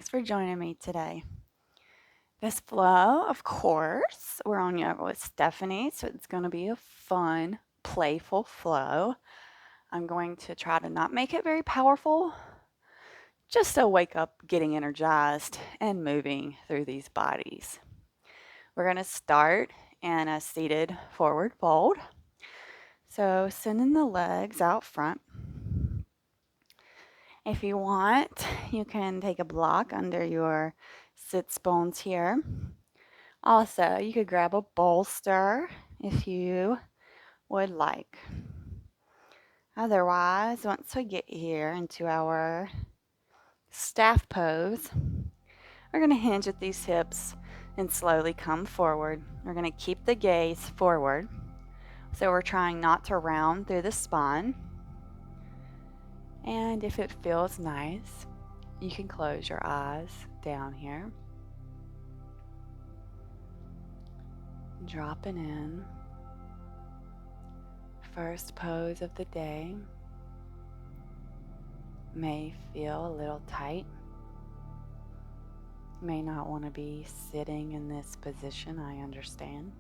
Thanks for joining me today. This flow, of course, we're on yoga with Stephanie, so it's going to be a fun, playful flow. I'm going to try to not make it very powerful, just to wake up getting energized and moving through these bodies. We're going to start in a seated forward fold. So sending the legs out front. If you want, you can take a block under your sits bones here. Also, you could grab a bolster if you would like. Otherwise, once we get here into our staff pose, we're going to hinge at these hips and slowly come forward. We're going to keep the gaze forward. So we're trying not to round through the spine. And if it feels nice, you can close your eyes down here. Dropping in. First pose of the day. May feel a little tight. May not want to be sitting in this position, I understand.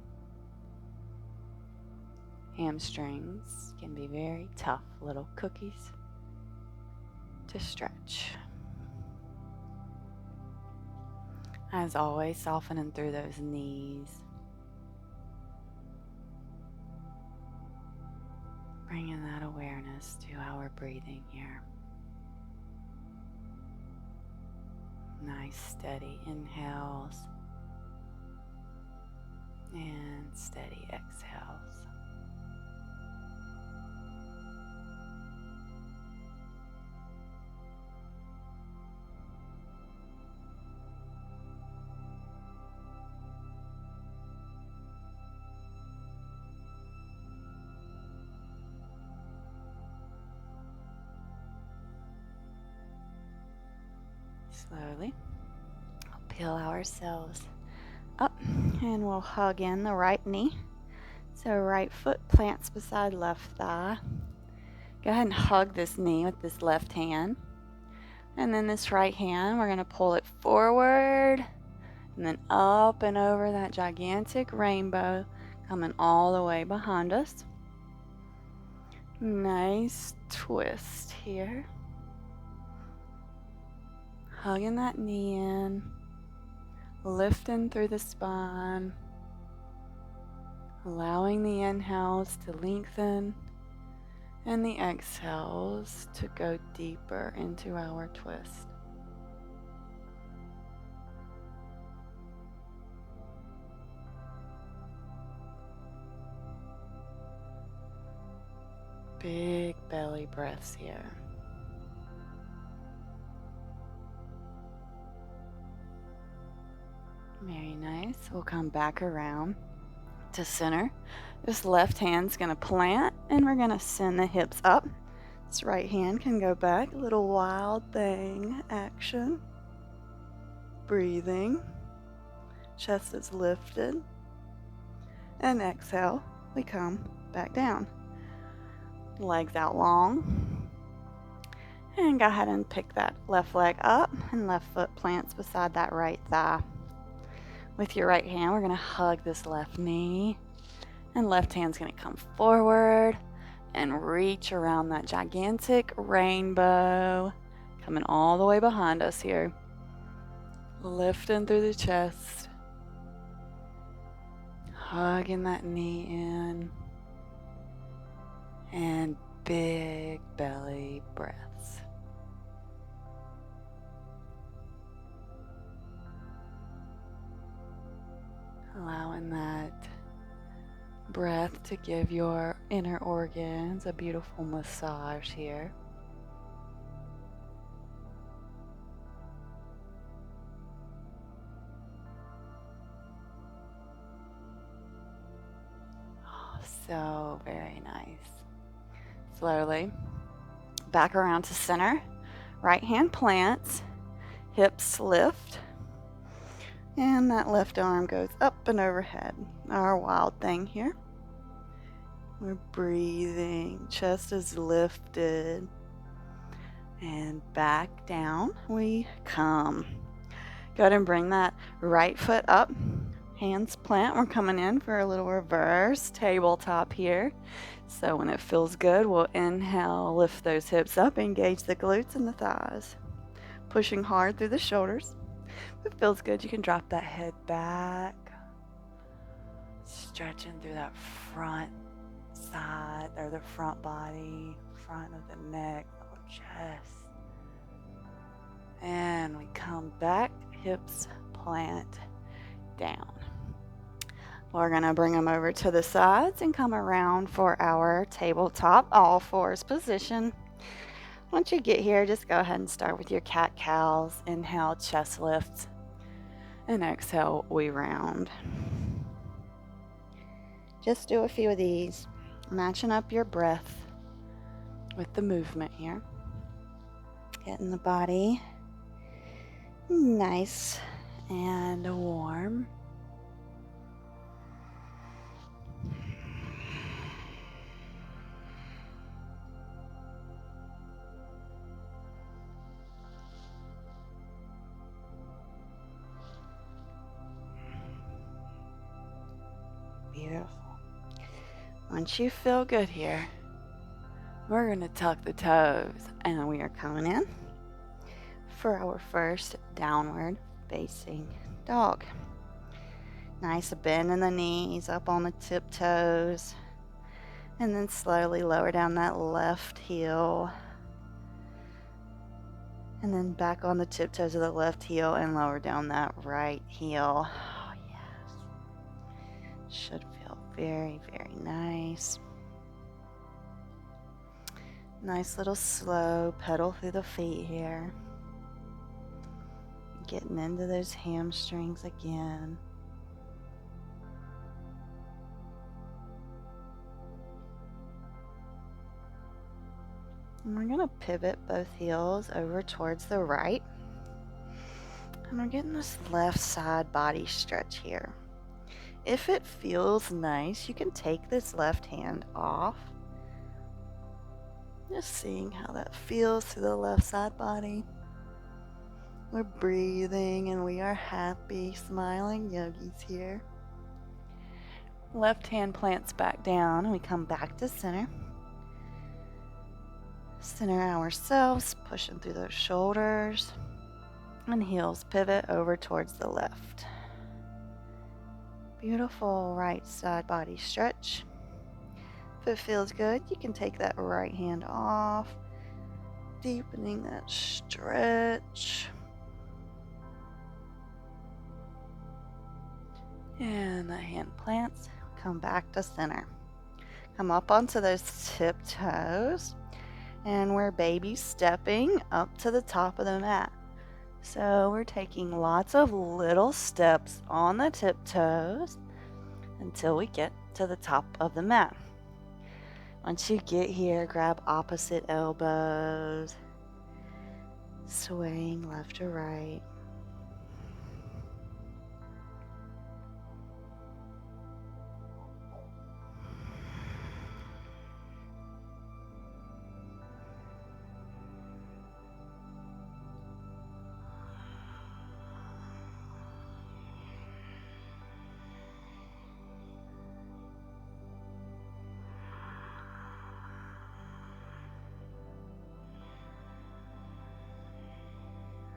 Hamstrings can be very tough little cookies to stretch. As always, softening through those knees. Bringing that awareness to our breathing here. Nice steady inhales and steady exhales. Slowly, we'll peel ourselves up and we'll hug in the right knee. So right foot plants beside left thigh. Go ahead and hug this knee with this left hand. And then this right hand, we're going to pull it forward and then up and over that gigantic rainbow, coming all the way behind us. Nice twist here. Hugging that knee in, lifting through the spine, allowing the inhales to lengthen and the exhales to go deeper into our twist. Big belly breaths here. Very nice. We'll come back around to center. This left hand's going to plant and we're going to send the hips up. This right hand can go back. A little wild thing action. Breathing. Chest is lifted. And exhale, we come back down. Legs out long. And go ahead and pick that left leg up and left foot plants beside that right thigh. With your right hand, we're going to hug this left knee. And left hand's going to come forward and reach around that gigantic rainbow. Coming all the way behind us here. Lifting through the chest. Hugging that knee in. And big belly breaths. Allowing that breath to give your inner organs a beautiful massage here. Oh, so very nice. Slowly back around to center. Right hand plants, hips lift. And that left arm goes up and overhead. Our wild thing here. We're breathing. Chest is lifted. And back down we come. Go ahead and bring that right foot up. Hands plant. We're coming in for a little reverse tabletop here. So when it feels good, we'll inhale, lift those hips up, engage the glutes and the thighs. Pushing hard through the shoulders. If it feels good, you can drop that head back. Stretching through that front side, or the front body, front of the neck, the chest. And we come back, hips plant down. We're going to bring them over to the sides and come around for our tabletop all fours position. Once you get here, just go ahead and start with your cat-cows. Inhale, chest lifts, and exhale, we round. Just do a few of these, matching up your breath with the movement here. Getting the body nice and warm. Beautiful. Once you feel good here, we're going to tuck the toes and we are coming in for our first downward facing dog. Nice bend in the knees, up on the tiptoes, and then slowly lower down that left heel, and then back on the tiptoes of the left heel and lower down that right heel. Oh, yes. Should feel very, very nice. Nice little slow pedal through the feet here. Getting into those hamstrings again. And we're going to pivot both heels over towards the right. And we're getting this left side body stretch here. If it feels nice, you can take this left hand off. Just seeing how that feels through the left side body. We're breathing and we are happy, smiling yogis here. Left hand plants back down and we come back to center. Center ourselves, pushing through those shoulders. And heels pivot over towards the left. Beautiful right side body stretch. If it feels good, you can take that right hand off, deepening that stretch. And the hand plants, come back to center. Come up onto those tiptoes, and we're baby stepping up to the top of the mat. So we're taking lots of little steps on the tiptoes until we get to the top of the mat. Once you get here, grab opposite elbows, swaying left to right.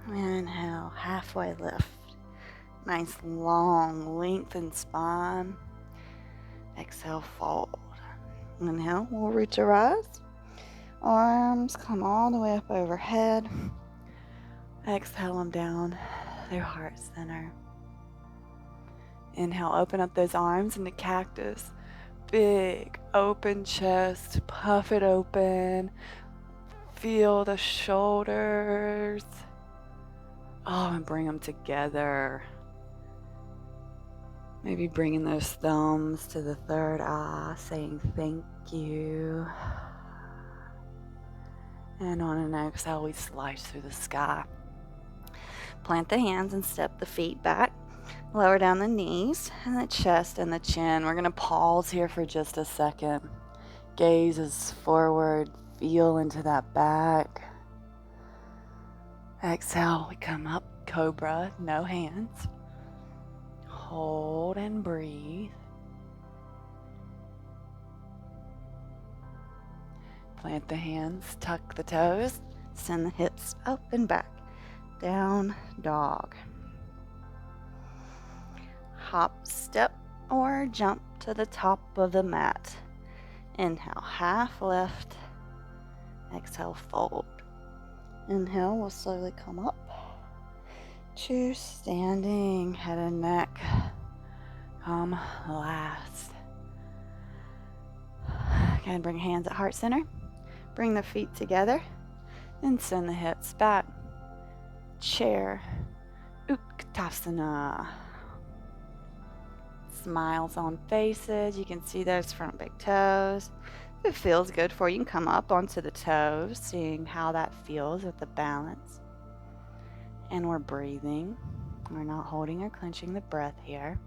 Inhale, halfway lift. Nice long lengthened spine. Exhale, fold. Inhale, we'll reach a rise. Arms come all the way up overhead. Exhale them down through heart center. Inhale, open up those arms into cactus. Big open chest, puff it open. Feel the shoulders. Oh, and bring them together. Maybe bringing those thumbs to the third eye, saying thank you. And on an exhale, we slice through the sky. Plant the hands and step the feet back. Lower down the knees and the chest and the chin. We're going to pause here for just a second. Gaze is forward. Feel into that back. Exhale, we come up Cobra, no hands. Hold and breathe. Plant the hands, tuck the toes, send the hips up and back. Down dog. Hop, step, or jump to the top of the mat. Inhale, half lift. Exhale, fold. Inhale, we'll slowly come up to standing. Head and neck come last. Again, bring hands at heart center. Bring the feet together and send the hips back. Chair, Utkatasana. Smiles on faces. You can see those front big toes. If it feels good for you, you can come up onto the toes, seeing how that feels with the balance. And we're breathing. We're not holding or clenching the breath here.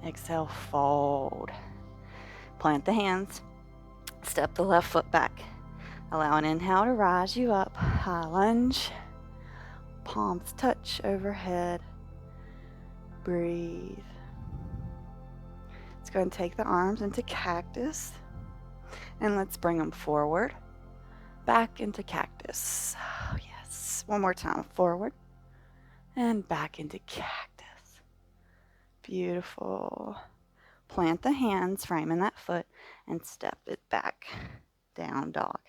Exhale, fold. Plant the hands. Step the left foot back. Allow an inhale to rise you up. High lunge. Palms touch overhead. Breathe. Let's go and take the arms into cactus. And let's bring them forward. Back into cactus. Oh, yes. One more time. Forward. And back into cactus. Beautiful. Plant the hands, framing that foot, and step it back. Down dog.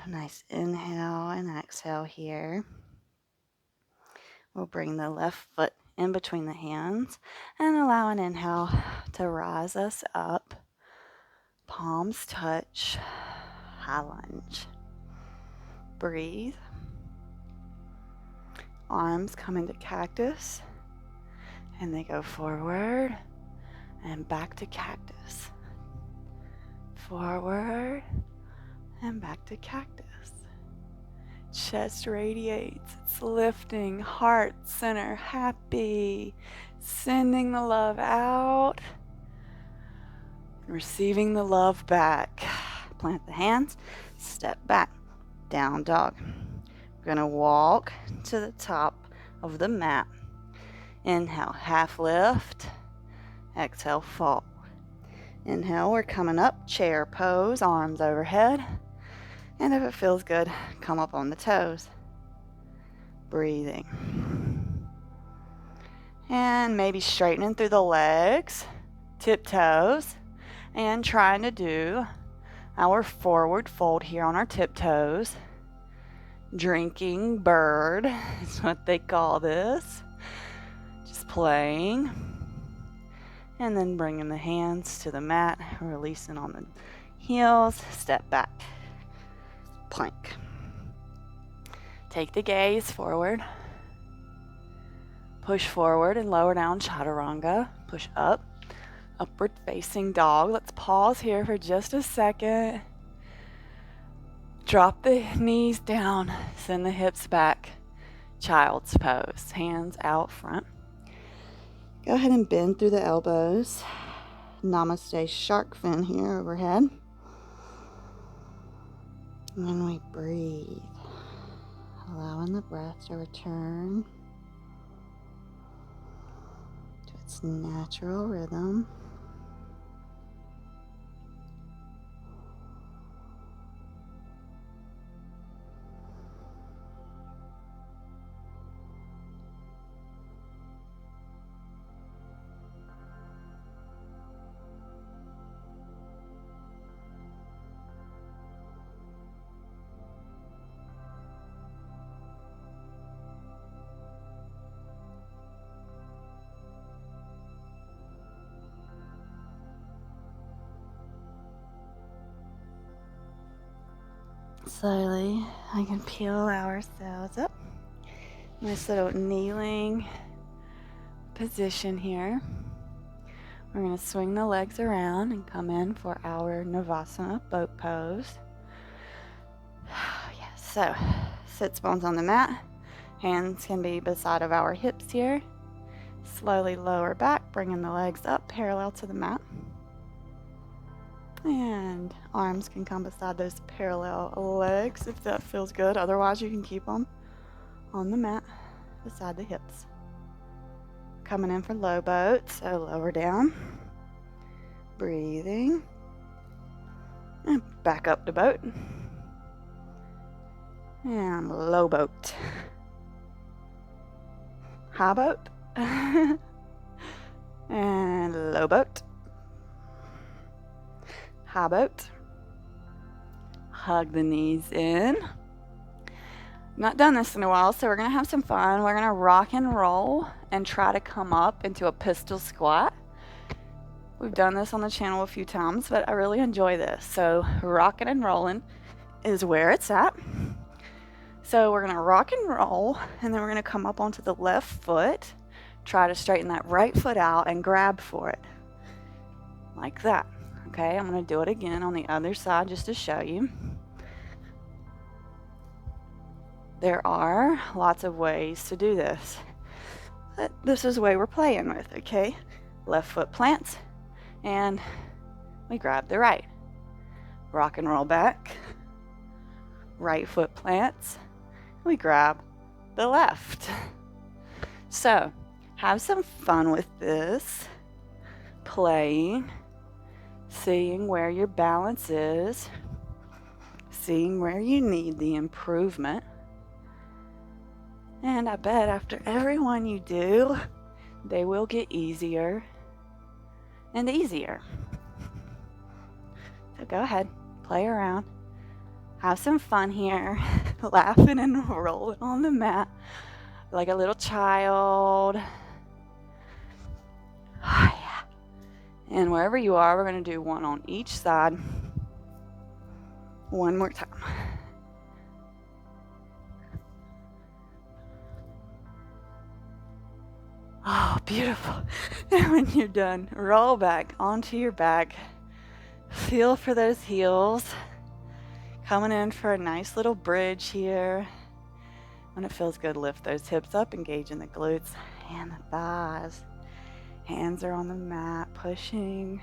Nice inhale and exhale here. We'll bring the left foot in between the hands and allow an inhale to rise us up. Palms touch. High lunge. Breathe. Arms come into cactus. And they go forward and back to cactus. Forward and back to cactus. Chest radiates, it's lifting, heart center happy, sending the love out, receiving the love back. Plant the hands, step back, down dog. We're gonna walk to the top of the mat. Inhale, half lift. Exhale, fold. Inhale, we're coming up, chair pose, arms overhead. And if it feels good, come up on the toes. Breathing. And maybe straightening through the legs, tiptoes, and trying to do our forward fold here on our tiptoes. Drinking bird is what they call this. Just playing. And then bringing the hands to the mat, releasing on the heels, step back. Plank. Take the gaze forward. Push forward and lower down chaturanga. Push up. Upward facing dog. Let's pause here for just a second. Drop the knees down. Send the hips back. Child's pose. Hands out front. Go ahead and bend through the elbows. Namaste shark fin here overhead. And then we breathe, allowing the breath to return to its natural rhythm. Slowly, I can peel ourselves up. Nice little kneeling position here. We're going to swing the legs around and come in for our Navasana boat pose. Yes, so sits bones on the mat. Hands can be beside of our hips here. Slowly lower back, bringing the legs up parallel to the mat. And arms can come beside those parallel legs if that feels good. Otherwise, you can keep them on the mat beside the hips. Coming in for low boat, so lower down. Breathing. And back up to boat. And low boat. High boat. And low boat. High boat. Hug the knees in. Not done this in a while, so we're going to have some fun. We're going to rock and roll and try to come up into a pistol squat. We've done this on the channel a few times, but I really enjoy this. So rocking and rolling is where it's at. So we're going to rock and roll, and then we're going to come up onto the left foot, try to straighten that right foot out and grab for it. Like that. Okay, I'm going to do it again on the other side just to show you. There are lots of ways to do this, but this is the way we're playing with, okay? Left foot plants, and we grab the right. Rock and roll back. Right foot plants. We grab the left. So, have some fun with this. Playing. Seeing where your balance is. Seeing where you need the improvement. And I bet after every one you do, they will get easier and easier. So go ahead, play around. Have some fun here, laughing and rolling on the mat like a little child. Oh, yeah. And wherever you are, we're going to do one on each side. One more time. Oh, beautiful. And when you're done, roll back onto your back. Feel for those heels. Coming in for a nice little bridge here. When it feels good, lift those hips up, engaging the glutes and the thighs. Hands are on the mat, pushing.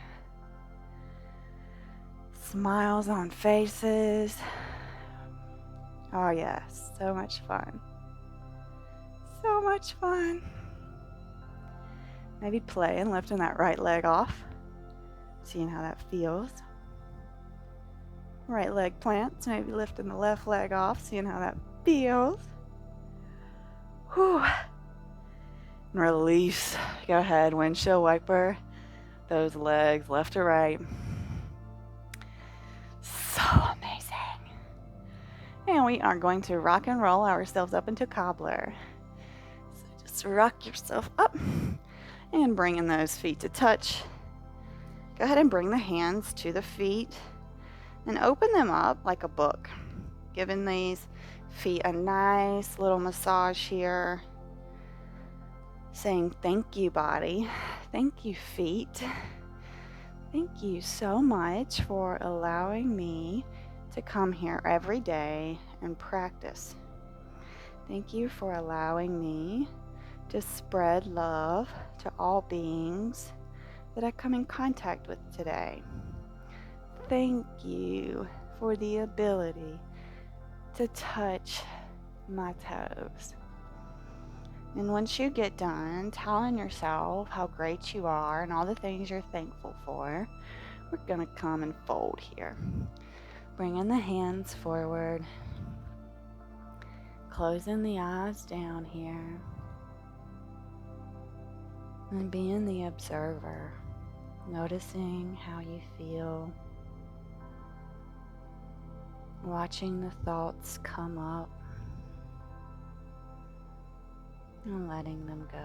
Smiles on faces. Oh yes, so much fun. So much fun. Maybe playing, lifting that right leg off. Seeing how that feels. Right leg plants, maybe lifting the left leg off, seeing how that feels. Whew. And release. Go ahead, windshield wiper those legs left to right. So amazing. And we are going to rock and roll ourselves up into cobbler. So just rock yourself up and bringing those feet to touch. Go ahead and bring the hands to the feet and open them up like a book. Giving these feet a nice little massage here. Saying thank you, body. Thank you, feet. Thank you so much for allowing me to come here every day and practice. Thank you for allowing me to spread love to all beings that I come in contact with today. Thank you for the ability to touch my toes. And once you get done telling yourself how great you are and all the things you're thankful for, we're going to come and fold here. Bringing the hands forward. Closing the eyes down here. And being the observer. Noticing how you feel. Watching the thoughts come up. And letting them go.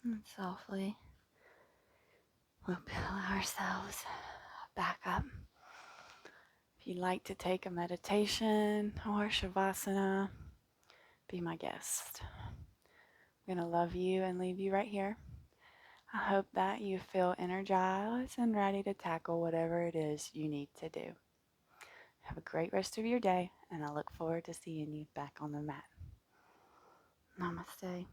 And softly, we'll pull ourselves back up If you'd like to take a meditation or shavasana, be my guest. I'm going to love you and leave you right here. I hope that you feel energized and ready to tackle whatever it is you need to do. Have a great rest of your day, and I look forward to seeing you back on the mat. Namaste.